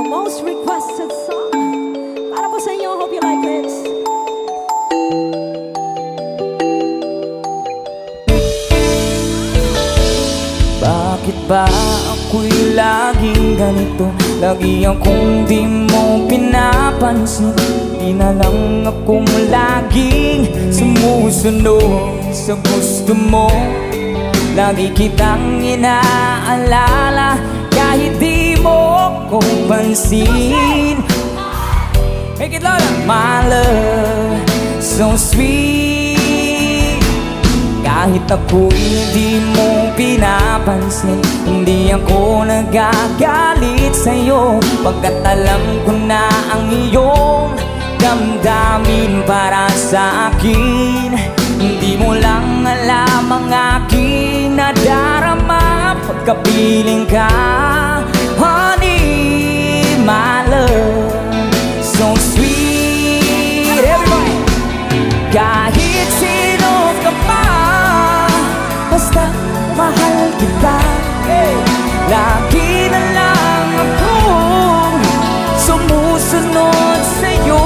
most requested song para po sa inyo. Hope you like this. Bakit ba ako'y laging ganito? Lagi akong di mo pinapansin. Di na lang akong laging sumusunod sa gusto mo. Lagi kitang inaalala kahit di mo ko pansin. Make it louder! My love, so sweet. Kahit ako'y di mo pinapansin, hindi ako nagagalit sa'yo, pagkat alam ko na ang iyong damdamin para sa akin. Hindi mo lang alam ang aking nadarama pagkapiling ka. Honey, my love, so sweet. Everybody! Kahit sino ka pa, basta mahal kita. Lagi na lang akong sumusunod sa'yo.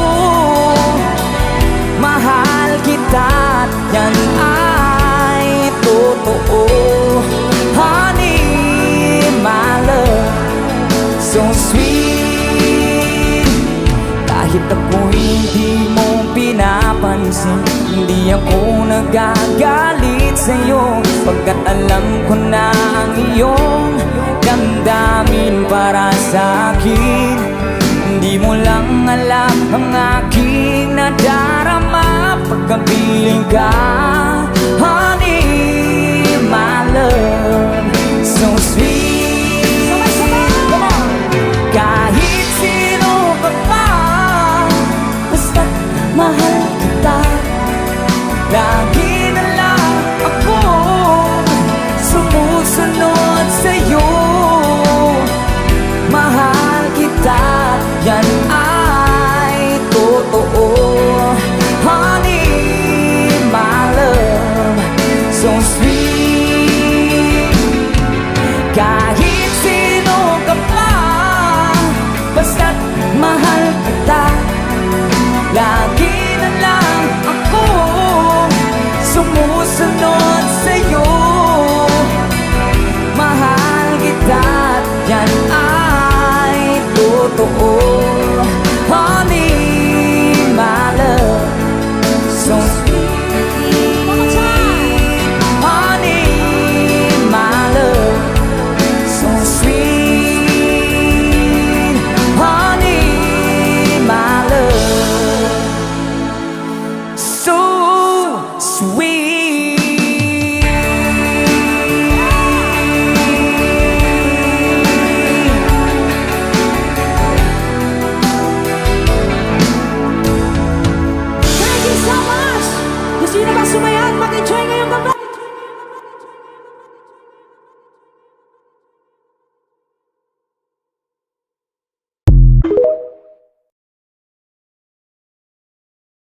Mahal kita at yan ay totoo. Honey, my love, so sweet. Kahit ako'y hindi mo pinapansin, hindi ako nagagalit sa'yo, pagkat alam ko na ang iyong damdamin para sa akin. Hindi mo lang alam ang aking nadarama pagkapiling ka. Honey, my love,